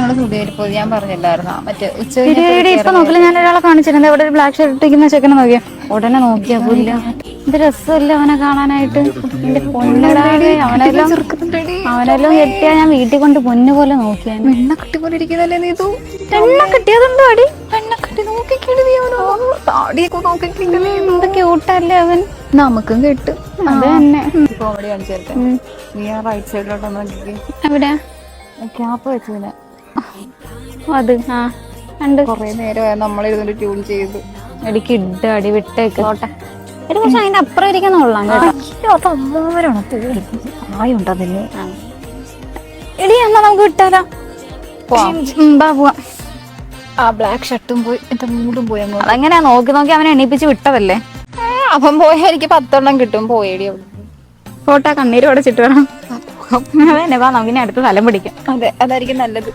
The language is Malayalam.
നമ്മള് സ്റ്റുഡിയോയിൽ പോയി ഞാൻ പറഞ്ഞില്ലായിരുന്നോ മറ്റേ ഇപ്പൊ നോക്കില്ല, ഞാൻ ഒരാളെ കാണിച്ചിരുന്നത് അവിടെ ഒരു ബ്ലാക്ക് ഷർട്ട് ഇരിക്കുന്ന ചെക്കനെ നോക്കിയാ ഉടനെ നോക്കിയാ പുല്ല. ഇത് രസമല്ല അവനെ കാണാനായിട്ട്. എന്റെ പൊന്നിടാതെ അവനെല്ലാം കെട്ടിയാ ഞാൻ വീട്ടിൽ കൊണ്ട് പൊന്നു പോലെ നോക്കിയാ. വെണ്ണക്കട്ടി പോലെ ഇരിക്കുന്നല്ലേ നീതു? എണ്ണ കിട്ടിയതെന്തോ അടി. വെണ്ണക്കട്ടി നോക്കിക്കിളി താടിയൊക്കെ നോക്കിക്കിളി. എന്തൊക്കെ ഊട്ടല്ലേ അവൻ. നമുക്കും കിട്ടും. അത് തന്നെ. കോമഡി കാണിച്ചേരട്ടെ. നീ ആ റൈറ്റ് സൈഡിലോട്ട് നോക്കി. എവിടെ ക്യാപ്പ് വെച്ചതിന് അത്? ആ ഉണ്ട്. കൊറേ നേരമായി നമ്മളിരുന്നിട്ട് ട്യൂൺ ചെയ്ത്. എടിക്ക് ഇട്ട അടി വിട്ടേക്ക് തോട്ടെ. ഒരു പക്ഷെ അതിന്റെ അപ്പുറം ഇരിക്കുന്ന കൊള്ളാം കേട്ടോ. ആയുണ്ടതില്ലേ? എടി എന്നാ നമുക്ക് വിട്ടാലോ? പോവാം. ആ ബ്ലാക്ക് ഷർട്ടും പോയി, എന്റെ മൂടും പോയി. അങ്ങോട്ട് അതെങ്ങനെയാ നോക്കി നോക്കി അവനെ എണീപ്പിച്ച് വിട്ടതല്ലേ. അവൻ പോയാൽ എനിക്ക് 10 കിട്ടും. പോയേടി അവിടെ. ഫോട്ടോ കണ്ണീര് ഉടച്ചിട്ട് വേണം. അതെ, നമുക്കിനി അടുത്ത സ്ഥലം പിടിക്കാം. അതെ, അതായിരിക്കും നല്ലത്.